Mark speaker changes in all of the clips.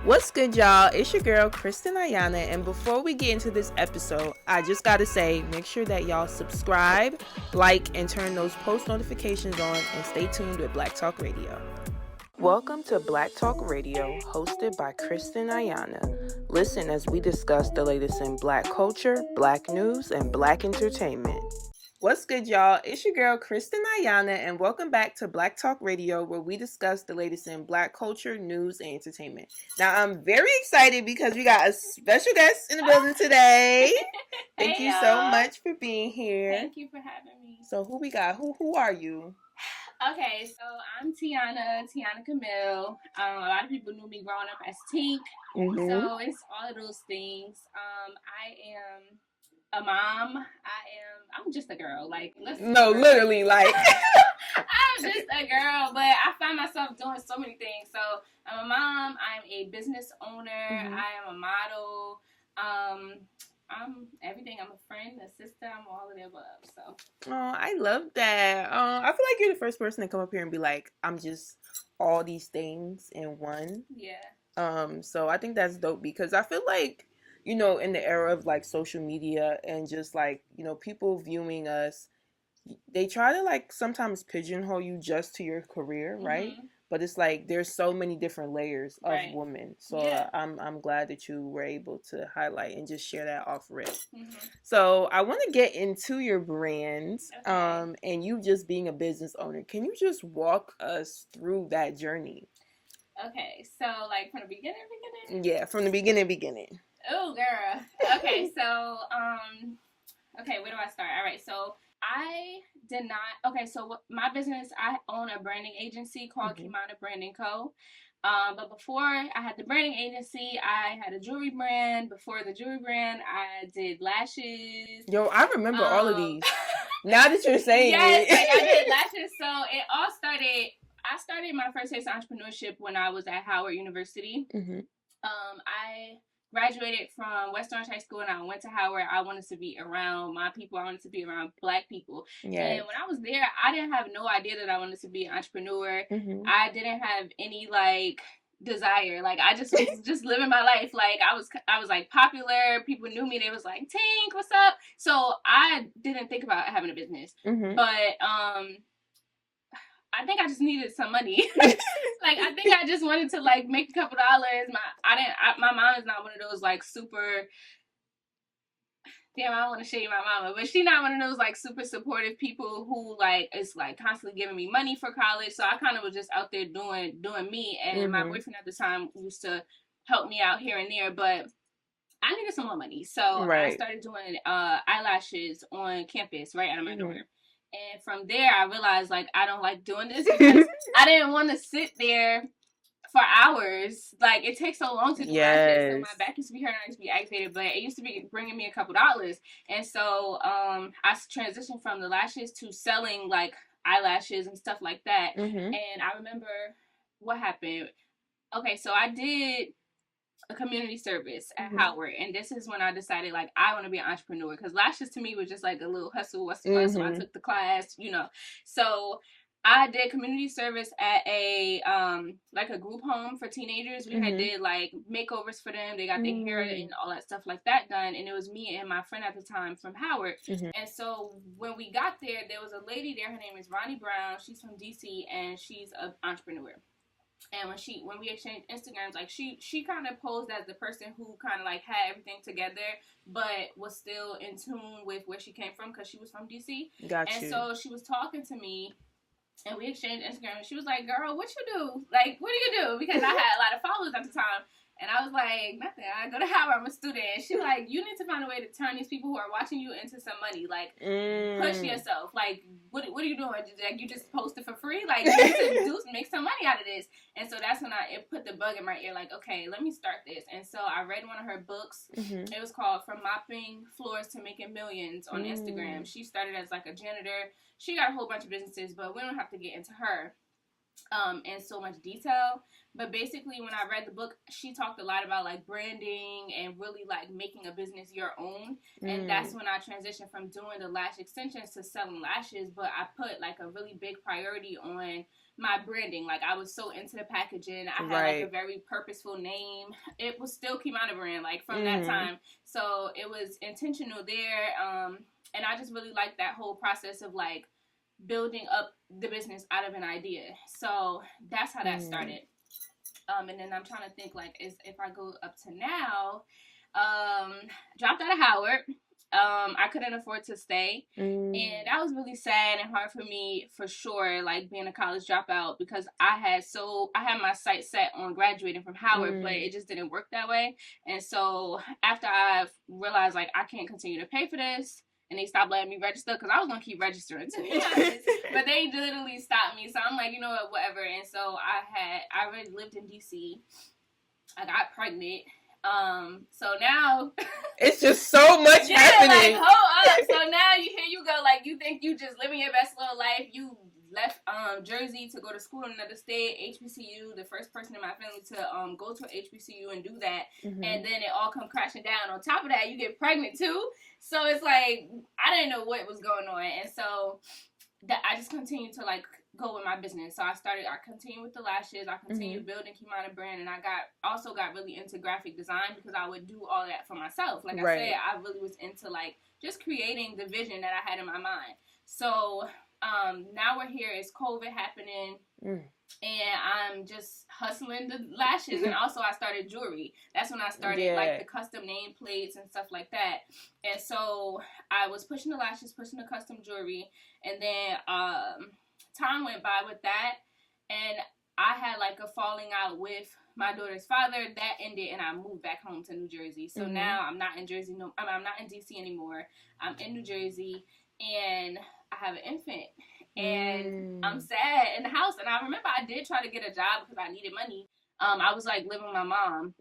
Speaker 1: What's good, y'all? It's your girl, Kristen Ayana, and before we get into this episode, I just gotta say, make sure that y'all subscribe, like, and turn those post notifications on, and stay tuned with Black Talk Radio. Welcome to Black Talk Radio, hosted by Kristen Ayana. Listen as we discuss the latest in Black culture, Black news, and Black entertainment. What's good, y'all? It's your girl, Kristen Ayana, and welcome back to Black Talk Radio, where we discuss the latest in Black culture, news, and entertainment. Now, I'm very excited because we got a special guest in the building today. Thank you so much for being here.
Speaker 2: Thank you for having me.
Speaker 1: So, who we got? Who are you?
Speaker 2: Okay, so I'm Tiana Kamil. A lot of people knew me growing up as Tink. Mm-hmm. So it's all of those things. I am a mom. I'm just a girl. Literally. I'm just a girl, but I find myself doing so many things. So I'm a mom. I'm a business owner. Mm-hmm. I am a model. I'm everything. I'm a friend, a sister. I'm all of the above. So.
Speaker 1: Oh, I love that. I feel like you're the first person to come up here and be like, I'm just all these things in one.
Speaker 2: Yeah.
Speaker 1: So I think that's dope because I feel like, you know, in the era of like social media and just like, you know, people viewing us, they try to like sometimes pigeonhole you just to your career, right? Mm-hmm. But it's like there's so many different layers of women. So yeah. I'm glad that you were able to highlight and just share that off rip. Mm-hmm. So I want to get into your brand, okay. And you just being a business owner. Can you just walk us through that journey?
Speaker 2: Okay, so like from the beginning?
Speaker 1: Yeah, from the beginning.
Speaker 2: Oh, girl. Okay, so okay, where do I start? All right, so I did not. Okay, so my business, I own a branding agency called Kimana Branding Co. But before I had the branding agency, I had a jewelry brand. Before the jewelry brand, I did lashes.
Speaker 1: Yo, I remember all of these. Now that you're saying
Speaker 2: it. Like I did lashes. So it all started. I started my first taste of entrepreneurship when I was at Howard University. Mm-hmm. I graduated from West Orange High School and I went to Howard. I wanted to be around my people. I wanted to be around Black people. Yes. And when I was there, I didn't have no idea that I wanted to be an entrepreneur. Mm-hmm. I didn't have any like desire. Like I just was just living my life. Like I was like popular. People knew me. They was like, Tink, what's up? So I didn't think about having a business. Mm-hmm. But I think I just needed some money. Like, I think I just wanted to, like, make a couple dollars. My mom is not one of those, like, super, damn, I don't want to shade my mama, but she's not one of those, like, super supportive people who, like, is, like, constantly giving me money for college. So I kind of was just out there doing me. And my boyfriend at the time used to help me out here and there, but I needed some more money. So I started doing eyelashes on campus right out of my dorm. And from there, I realized, like, I don't like doing this because I didn't want to sit there for hours. Like, it takes so long to do lashes. So my back used to be hurting, I used to be aggravated, but it used to be bringing me a couple dollars. And so I transitioned from the lashes to selling, like, eyelashes and stuff like that. Mm-hmm. And I remember what happened. Okay, so I did a community service at Howard, and this is when I decided, like, I want to be an entrepreneur, because lashes to me was just like a little hustle, so I took the class, you know. So I did community service at a like a group home for teenagers. We had did like makeovers for them. They got their hair and all that stuff like that done, and it was me and my friend at the time from Howard. And so when we got there was a lady there. Her name is Ronnie Brown. She's from DC, and she's an entrepreneur. And when we exchanged Instagrams, like she kind of posed as the person who kind of like had everything together, but was still in tune with where she came from because she was from DC. And so she was talking to me, and we exchanged Instagram. And she was like, "Girl, what you do? Like, what do you do?" Because I had a lot of followers at the time. And I was like, nothing. I go to Howard. I'm a student. And she's like, you need to find a way to turn these people who are watching you into some money. Like, push yourself. Like, what are you doing? Like, you just post it for free? Like, you need to make some money out of this. And so that's when it put the bug in my ear. Like, okay, let me start this. And so I read one of her books. It was called From Mopping Floors to Making Millions on Instagram. She started as like a janitor. She got a whole bunch of businesses, but we don't have to get into her in so much detail. But basically, when I read the book, she talked a lot about like branding and really like making a business your own. And that's when I transitioned from doing the lash extensions to selling lashes. But I put like a really big priority on my branding. Like, I was so into the packaging. I had like a very purposeful name. It was still Tiana brand, like, from that time. So it was intentional there. And I just really liked that whole process of like building up the business out of an idea. So that's how that started. And then I'm trying to think, like, if I go up to now, dropped out of Howard. I couldn't afford to stay, and that was really sad and hard for me, for sure, like being a college dropout, because I had my sights set on graduating from Howard, but it just didn't work that way. And so after I realized, like, I can't continue to pay for this, and they stopped letting me register, because I was going to keep registering too, but they literally stopped me. So I'm like, you know what, whatever. And so I already lived in DC. I got pregnant. So now
Speaker 1: it's just so much happening.
Speaker 2: Like, hold up. So now here you go, like, you think you just living your best little life. You left Jersey to go to school in another state, HBCU, the first person in my family to go to HBCU and do that, and then it all come crashing down. On top of that, you get pregnant too. So it's like, I didn't know what was going on, and so that I just continued to like go with my business. So I continued with the lashes. I continued building Kimana brand, and I also got really into graphic design, because I would do all that for myself. Like I said, I really was into like just creating the vision that I had in my mind. So now we're here. It's COVID happening, and I'm just hustling the lashes. And also I started jewelry. That's when I started like the custom nameplates and stuff like that. And so I was pushing the lashes, pushing the custom jewelry, and then time went by with that, and I had like a falling out with my daughter's father. That ended, and I moved back home to New Jersey. So now I'm not in Jersey. I'm not in DC anymore. I'm in New Jersey, and I have an infant, and I'm sad in the house. And I remember I did try to get a job because I needed money. I was like living with my mom,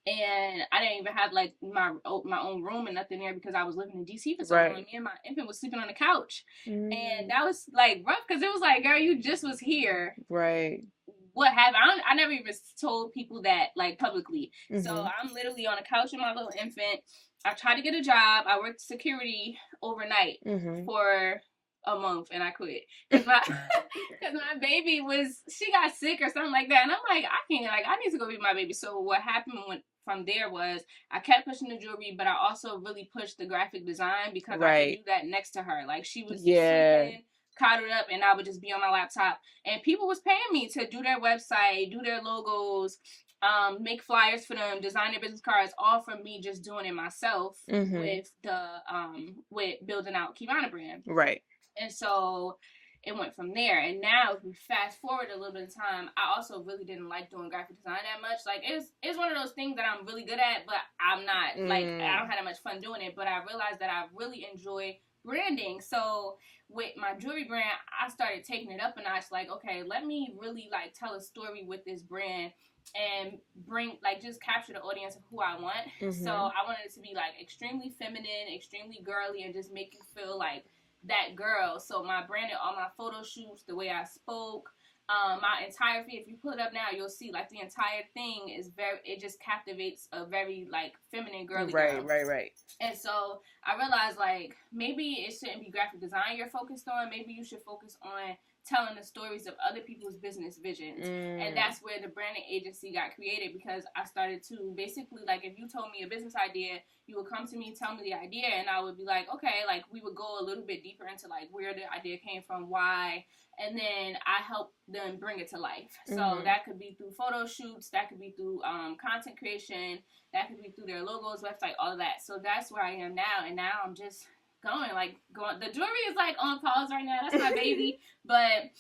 Speaker 2: and I didn't even have like my own room and nothing there, because I was living in DC for so long. Me and my infant was sleeping on the couch, and that was like rough, because it was like, girl, you just was here. What happened? I never even told people that, like, publicly. So I'm literally on a couch with my little infant. I tried to get a job. I worked security overnight for a month, and I quit because my baby she got sick or something like that, and I'm like, I need to go be my baby. So what happened from there was I kept pushing the jewelry, but I also really pushed the graphic design, because I could do that next to her. Like, she was sleeping, coddled up, and I would just be on my laptop, and people was paying me to do their website, do their logos, make flyers for them, design their business cards, all from me just doing it myself with building out Kimana brand. And so it went from there. And now, if we fast forward a little bit of time, I also really didn't like doing graphic design that much. Like, it's one of those things that I'm really good at, but I'm not, like, I don't have that much fun doing it. But I realized that I really enjoy branding. So with my jewelry brand, I started taking it up a notch. Like, okay, let me really, like, tell a story with this brand and bring, like, just capture the audience of who I want. So I wanted it to be, like, extremely feminine, extremely girly, and just make you feel like that girl. So my branding, all my photo shoots, the way I spoke, my entire feed, if you pull it up now, you'll see, like, the entire thing is it just captivates a very, like, feminine girly girl. Right. And so I realized, like, maybe it shouldn't be graphic design you're focused on. Maybe you should focus on telling the stories of other people's business visions. And that's where the branding agency got created, because I started to basically, like, if you told me a business idea, you would come to me, tell me the idea, and I would be like, okay, like, we would go a little bit deeper into, like, where the idea came from, why, and then I help them bring it to life. So that could be through photo shoots, that could be through content creation, that could be through their logos, website, all of that. So that's where I am now, and now I'm just going. The jewelry is, like, on pause right now. That's my baby. But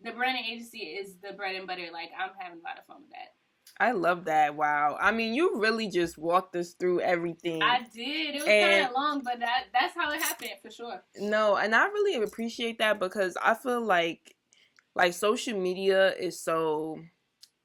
Speaker 2: the branding agency is the bread and butter. Like, I'm having a lot of fun with that.
Speaker 1: I love that. Wow. I mean, you really just walked us through everything.
Speaker 2: I did. It was kind of long, but that's how it happened, for sure.
Speaker 1: No, and I really appreciate that, because I feel like social media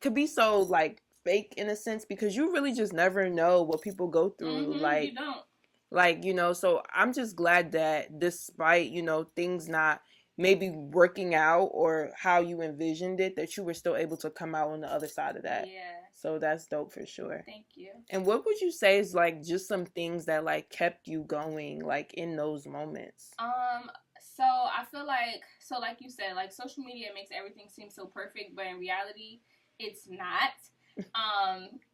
Speaker 1: could be so, like, fake in a sense, because you really just never know what people go through. Like,
Speaker 2: you don't.
Speaker 1: Like, so I'm just glad that despite, things not maybe working out or how you envisioned it, that you were still able to come out on the other side of that.
Speaker 2: Yeah.
Speaker 1: So that's dope for sure.
Speaker 2: Thank you.
Speaker 1: And what would you say is, like, just some things that, like, kept you going, like, in those moments?
Speaker 2: So I feel like, so like you said, like social media makes everything seem so perfect, but in reality, it's not.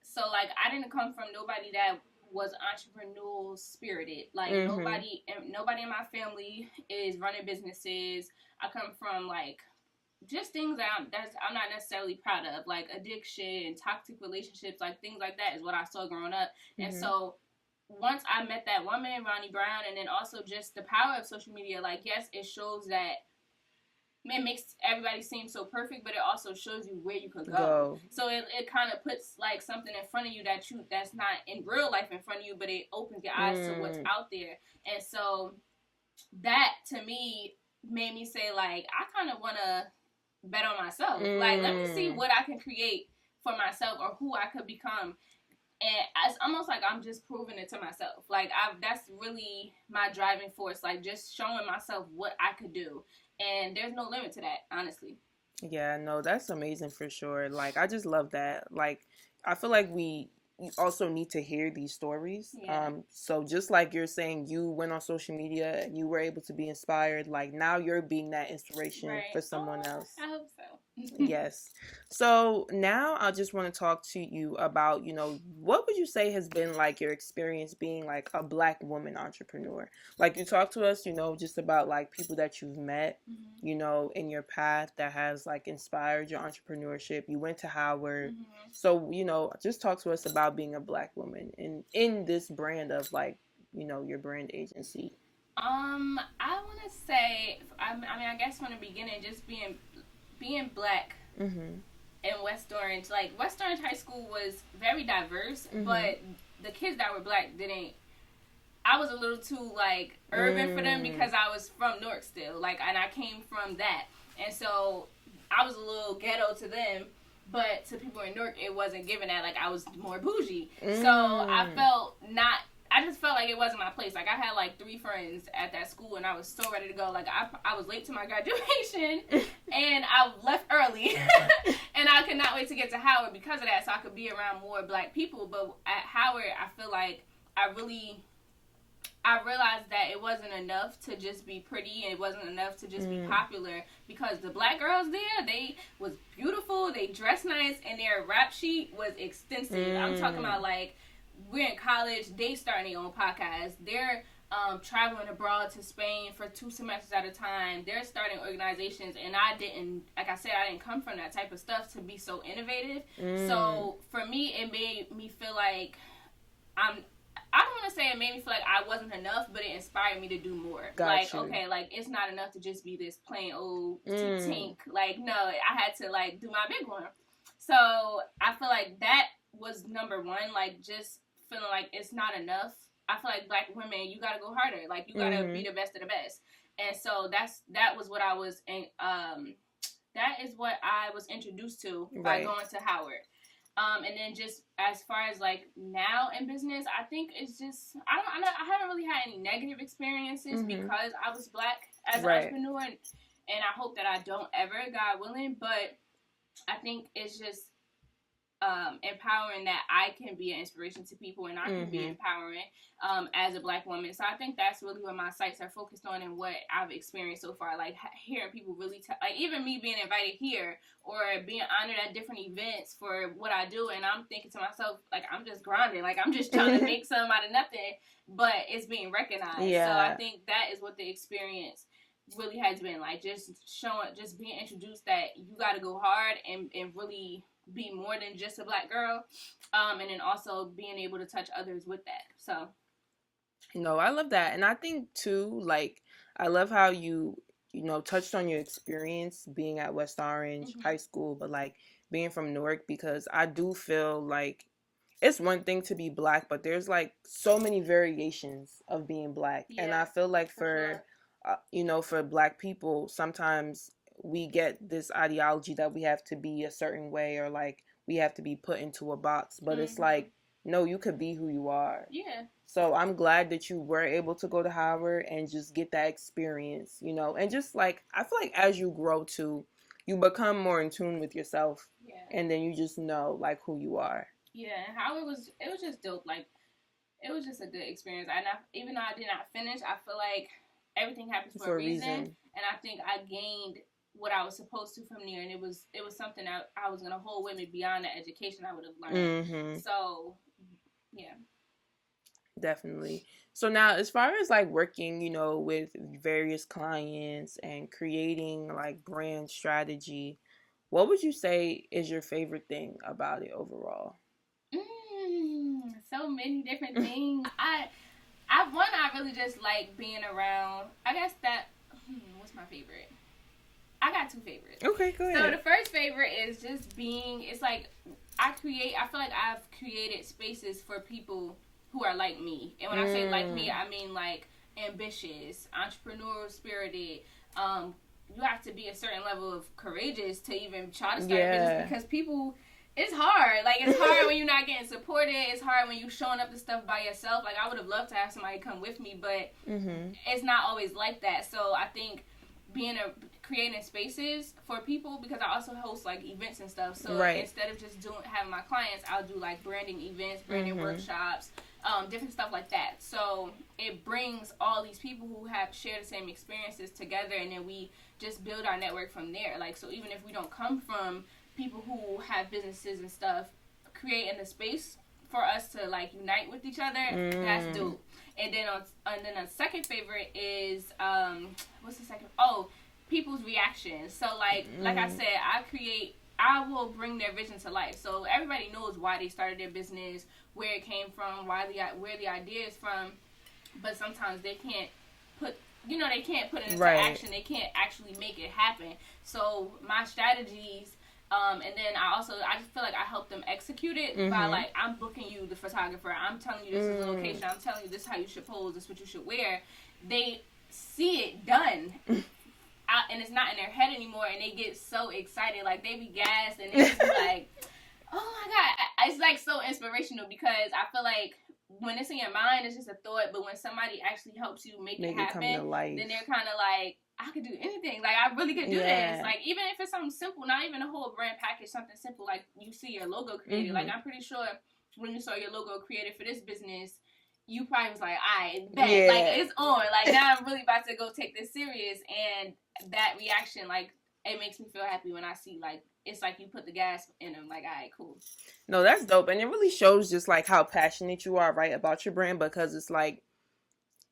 Speaker 2: So like I didn't come from nobody that was entrepreneurial spirited. Like nobody in my family is running businesses. I come from like just things that I'm not necessarily proud of, like addiction, toxic relationships, like things like that is what I saw growing up. And so once I met that woman, Ronnie Brown, and then also just the power of social media, like yes, it shows that it makes everybody seem so perfect, but it also shows you where you could go. So it kind of puts like something in front of you that's not in real life in front of you, but it opens your eyes to what's out there. And so that to me made me say like I kind of want to bet on myself. Like let me see what I can create for myself or who I could become. And it's almost like I'm just proving it to myself. Like that's really my driving force. Like just showing myself what I could do. And there's no limit to that, honestly.
Speaker 1: Yeah, no, that's amazing for sure. Like, I just love that. Like, I feel like we also need to hear these stories.
Speaker 2: Yeah.
Speaker 1: So just like you're saying, you went on social media and you were able to be inspired. Like, now you're being that inspiration for someone else.
Speaker 2: I hope so.
Speaker 1: Yes. So now I just want to talk to you about, what would you say has been like your experience being like a Black woman entrepreneur? Like you talk to us, just about like people that you've met, in your path that has like inspired your entrepreneurship. You went to Howard. So, just talk to us about being a Black woman in this brand of like, your brand agency.
Speaker 2: I want to say, I mean, I guess from the beginning, just being Black in West Orange. Like, West Orange High School was very diverse, but the kids that were Black didn't. I was a little too, like, urban for them because I was from Newark still. Like, and I came from that. And so I was a little ghetto to them, but to people in Newark, it wasn't given that. Like, I was more bougie. So I just felt like it wasn't my place. Like, I had, like, 3 friends at that school, and I was so ready to go. Like, I was late to my graduation, and I left early. And I could not wait to get to Howard because of that, so I could be around more Black people. But at Howard, I feel like I realized that it wasn't enough to just be pretty, and it wasn't enough to just be popular, because the Black girls there, they was beautiful, they dressed nice, and their rap sheet was extensive. I'm talking about, like, we're in college, they starting their own podcast, they're traveling abroad to Spain for 2 semesters at a time, they're starting organizations, and I didn't come from that type of stuff to be so innovative. So for me, it made me feel like I don't want to say it made me feel like I wasn't enough, but it inspired me to do more. Okay, like, it's not enough to just be this plain old tink. Like, no, I had to, like, do my big one. So I feel like that was number one, like, just feeling like it's not enough. I feel like Black women, you gotta go harder. Like, you gotta be the best of the best. And so that was what I was, that is what I was introduced to by going to Howard. And then just as far as like now in business, I think it's just I haven't really had any negative experiences because I was Black as an entrepreneur, and I hope that I don't ever, God willing. But I think it's just empowering that I can be an inspiration to people, and I can be empowering as a Black woman. So I think that's really what my sites are focused on and what I've experienced so far. Like hearing people really, like even me being invited here or being honored at different events for what I do, and I'm thinking to myself, like, I'm just grinding, like I'm just trying to make something out of nothing, but it's being recognized. So I think that is what the experience really has been, like just being introduced that you got to go hard and really be more than just a Black girl, and then also being able to touch others with that. So
Speaker 1: no, I love that. And I think too, like, I love how you touched on your experience being at West Orange High School, but like being from Newark, because I do feel like it's one thing to be Black, but there's like so many variations of being Black. And I feel like for Black people, sometimes we get this ideology that we have to be a certain way, or like we have to be put into a box, but it's like, no, you could be who you are. So I'm glad that you were able to go to Howard and just get that experience, and just like, I feel like as you grow too, you become more in tune with yourself, and then you just know like who you are.
Speaker 2: And Howard it was just dope. Like, it was just a good experience. Even though I did not finish, I feel like everything happens for a reason. And I think I gained what I was supposed to from there, and it was something I was gonna hold with me beyond the education I would have learned. So, yeah.
Speaker 1: Definitely. So now, as far as like working, you know, with various clients and creating like brand strategy, what would you say is your favorite thing about it overall?
Speaker 2: So many different things. I really just like being around. I guess that. What's my favorite? I got two favorites.
Speaker 1: Okay, go ahead.
Speaker 2: So the first favorite is just being. It's like I feel like I've created spaces for people who are like me. And when I say like me, I mean like ambitious, entrepreneurial spirited. You have to be a certain level of courageous to even try to start a business, because people, it's hard. Like, it's hard when you're not getting supported. It's hard when you're showing up to stuff by yourself. Like, I would have loved to have somebody come with me, but it's not always like that. So I think creating spaces for people, because I also host like events and stuff. So instead of just having my clients, I'll do like branding events, branding workshops, different stuff like that. So it brings all these people who have shared the same experiences together, and then we just build our network from there. Like, so even if we don't come from people who have businesses and stuff, creating a space for us to like unite with each other, that's dope. And then a second favorite is what's the second? Oh, people's reactions. So like I said, I will bring their vision to life. So everybody knows why they started their business, where it came from, where the idea is from, but sometimes they can't put it into action. They can't actually make it happen. So my strategies, and then I just feel like I help them execute it by like, I'm booking you the photographer, I'm telling you this is the location, I'm telling you this is how you should pose, this is what you should wear. They see it done. And it's not in their head anymore, and they get so excited, like they be gassed, and they just be like, oh my god, it's like so inspirational, because I feel like when it's in your mind, it's just a thought, but when somebody actually helps you make it happen, then they're kind of like, I could do anything, like I really could do this, like even if it's something simple, not even a whole brand package, something simple, like you see your logo created, like I'm pretty sure when you saw your logo created for this business, you probably was like, I bet, like it's on, like now I'm really about to go take this serious. And that reaction, like, it makes me feel happy when I see, like, it's like you put the gas in them, like, all right, cool.
Speaker 1: No, that's dope. And it really shows just like how passionate you are, right, about your brand, because it's like,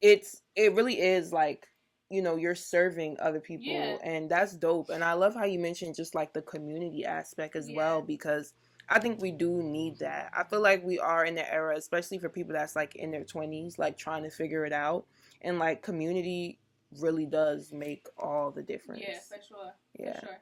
Speaker 1: it really is like, you know, you're serving other people, and that's dope. And I love how you mentioned just like the community aspect as well, because I think we do need that. I feel like we are in the era, especially for people that's like in their 20s, like trying to figure it out, and like community really does make all the difference.
Speaker 2: Yeah, for sure. Yeah. For sure.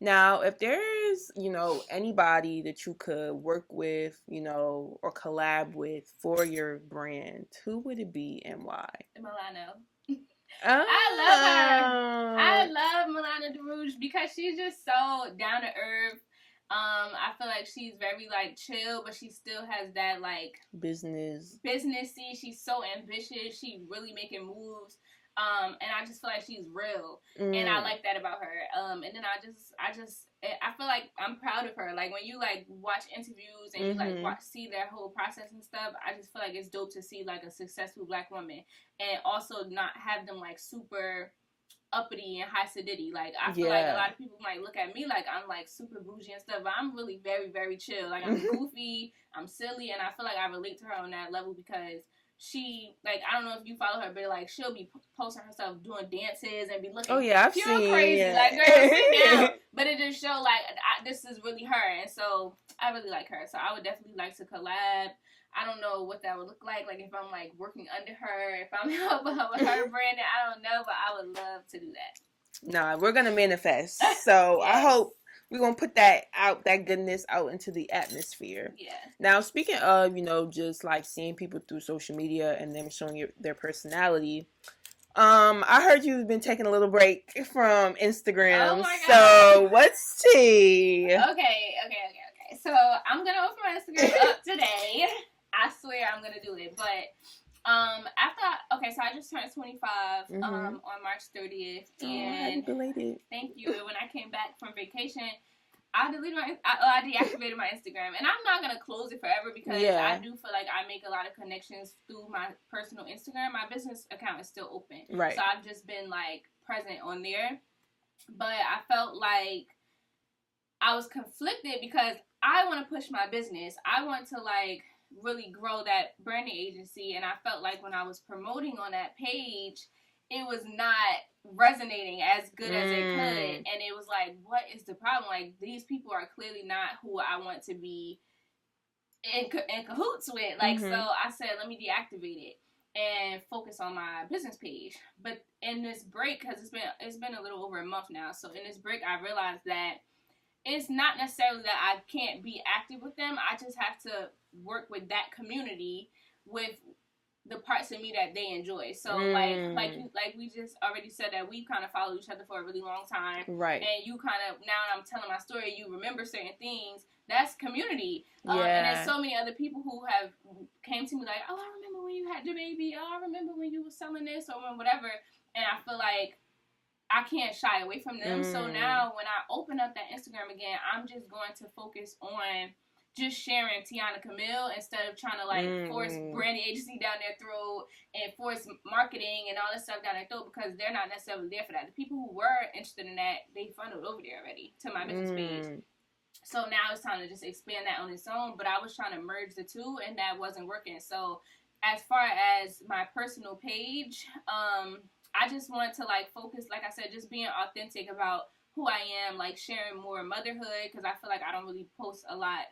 Speaker 1: Now, if there's, you know, anybody that you could work with, you know, or collab with for your brand, who would it be and why?
Speaker 2: Melanie. I love Melanie DeRouge, because she's just so down to earth. I feel like she's very like chill, but she still has that like businessy. She's so ambitious. She really making moves. And I just feel like she's real, and I like that about her. And then I feel like I'm proud of her. Like when you like watch interviews and you like see their whole process and stuff, I just feel like it's dope to see like a successful Black woman, and also not have them like super uppity and high sedity. Like I feel like a lot of people might look at me like I'm like super bougie and stuff, but I'm really very, very chill. Like I'm goofy, I'm silly, and I feel like I relate to her on that level, because she, like, I don't know if you follow her, but like she'll be posting herself doing dances and be looking
Speaker 1: I've seen
Speaker 2: crazy, like, girl, sit down. But it just show like this is really her, and so I really like her. So I would definitely like to collab. I don't know what that would look like if I'm like working under her, if I'm helping her with her branding, I don't know, but I would love to do that.
Speaker 1: Nah, we're gonna manifest. So I hope we're gonna put that goodness out into the atmosphere. Yeah. Now, speaking of, you know, just like seeing people through social media and them showing their personality, I heard you've been taking a little break from Instagram. Oh my God. So what's tea?
Speaker 2: Okay. So I'm gonna open my Instagram up today. I swear I'm gonna do it, but so I just turned 25 on March 30th, and
Speaker 1: happy belated.
Speaker 2: Thank you. And when I came back from vacation, I deactivated my Instagram, and I'm not gonna close it forever because I do feel like I make a lot of connections through my personal Instagram. My business account is still open,
Speaker 1: right?
Speaker 2: So I've just been like present on there, but I felt like I was conflicted because I want to push my business. I want to like really grow that branding agency, and I felt like when I was promoting on that page, it was not resonating as good as it could, and it was like, what is the problem? Like, these people are clearly not who I want to be in cahoots with. Like, so I said, let me deactivate it and focus on my business page. But in this break, because it's been a little over a month now, so in this break, I realized that it's not necessarily that I can't be active with them. I just have to work with that community with the parts of me that they enjoy. So like we just already said that we kind of followed each other for a really long time,
Speaker 1: right?
Speaker 2: And you kind of, now I'm telling my story, you remember certain things. That's community. And there's so many other people who have came to me like, oh, I remember when you had your baby. Oh, I remember when you were selling this or whatever. And I feel like I can't shy away from them. So now when I open up that Instagram again, I'm just going to focus on just sharing Tiana Kamil instead of trying to like force branding agency down their throat and force marketing and all this stuff down their throat, because they're not necessarily there for that. The people who were interested in that, they funneled over there already to my business page. So now it's time to just expand that on its own. But I was trying to merge the two, and that wasn't working. So as far as my personal page, I just wanted to like focus, like I said, just being authentic about who I am, like sharing more motherhood, because I feel like I don't really post a lot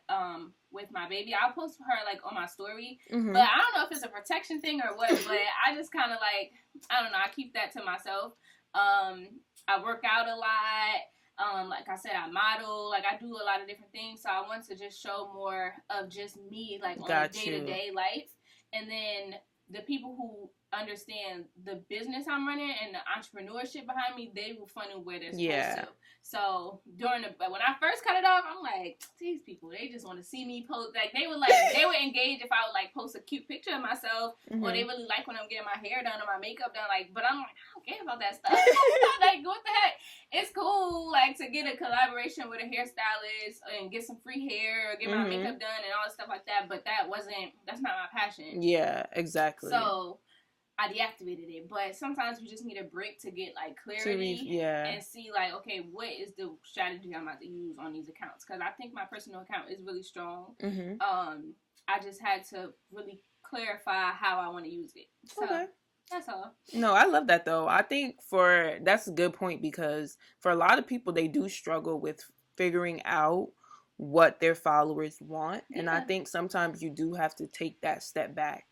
Speaker 2: with my baby. I'll post her like on my story, but I don't know if it's a protection thing or what, but I just kind of like, I don't know, I keep that to myself. I work out a lot. Like I said, I model, like I do a lot of different things, so I want to just show more of just me, like on a day-to-day life. And then the people who understand the business I'm running and the entrepreneurship behind me, they will funnel where they're supposed to. So when I first cut it off, I'm like, these people, they just want to see me post. Like they would engage if I would like post a cute picture of myself, or they really like when I'm getting my hair done or my makeup done. Like, but I'm like, I don't care about that stuff. Like, what the heck? It's cool, like, to get a collaboration with a hairstylist and get some free hair or get my makeup done and all this stuff like that. But that's not my passion.
Speaker 1: Yeah, exactly.
Speaker 2: So I deactivated it, but sometimes we just need a break to get like clarity and see like, okay, what is the strategy I'm about to use on these accounts? Because I think my personal account is really strong. I just had to really clarify how I want to use it. So that's all.
Speaker 1: No, I love that though. I think that's a good point, because for a lot of people, they do struggle with figuring out what their followers want, and I think sometimes you do have to take that step back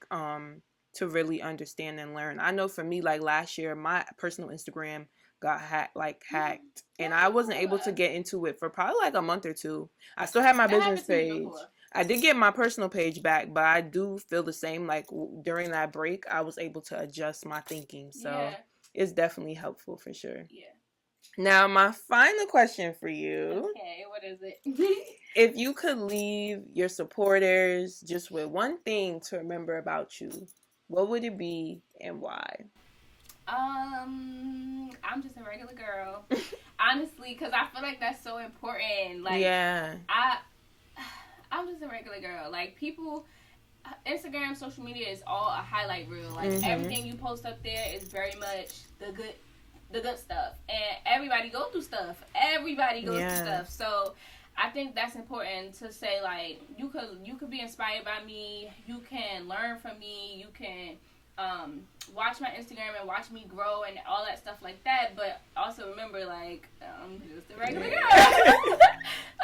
Speaker 1: to really understand and learn. I know for me, like last year, my personal Instagram got hacked, and I wasn't able to get into it for probably like a month or two. I still have my business page. I did get my personal page back, but I do feel the same. Like during that break, I was able to adjust my thinking. So it's definitely helpful for sure. Yeah. Now, my final question for you.
Speaker 2: Okay, what is it?
Speaker 1: If you could leave your supporters just with one thing to remember about you, what would it be and why?
Speaker 2: I'm just a regular girl. Honestly, because I feel like that's so important. Like, I'm just a regular girl. Like, people, Instagram, social media is all a highlight reel. Like, everything you post up there is very much the good stuff. And everybody go through stuff. Everybody goes through stuff. So I think that's important to say, like, you could be inspired by me. You can learn from me. You can watch my Instagram and watch me grow and all that stuff like that. But also remember, like, I'm just a regular girl.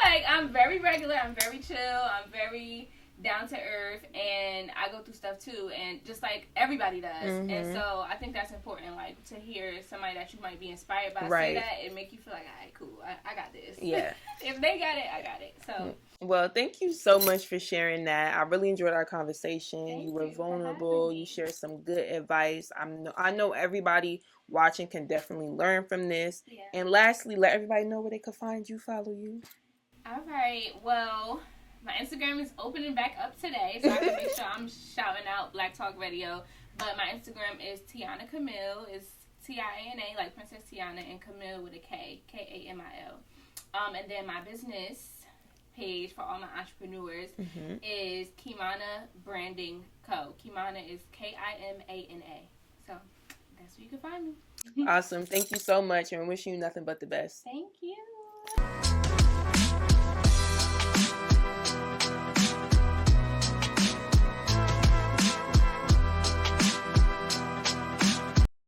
Speaker 2: Like, I'm very regular. I'm very chill. I'm very down to earth, and I go through stuff too, and just like everybody does. And so I think that's important, like, to hear somebody that you might be inspired by say that, and make you feel like, all right, cool, I got this. Yeah. If they got it, I got it. So
Speaker 1: well, thank you so much for sharing that. I really enjoyed our conversation. You were vulnerable. You shared some good advice. I know everybody watching can definitely learn from this. And lastly, let everybody know where they could find you, follow you.
Speaker 2: All right, well, my Instagram is opening back up today, so I can make sure I'm shouting out Black Talk Radio. But my Instagram is Tiana Kamil. It's Tiana, like Princess Tiana, and Kamil with a K, Kamil. And then my business page for all my entrepreneurs is Kimana Branding Co. Kimana is Kimana. So that's where you can find me.
Speaker 1: Awesome. Thank you so much, and wishing you nothing but the best.
Speaker 2: Thank you.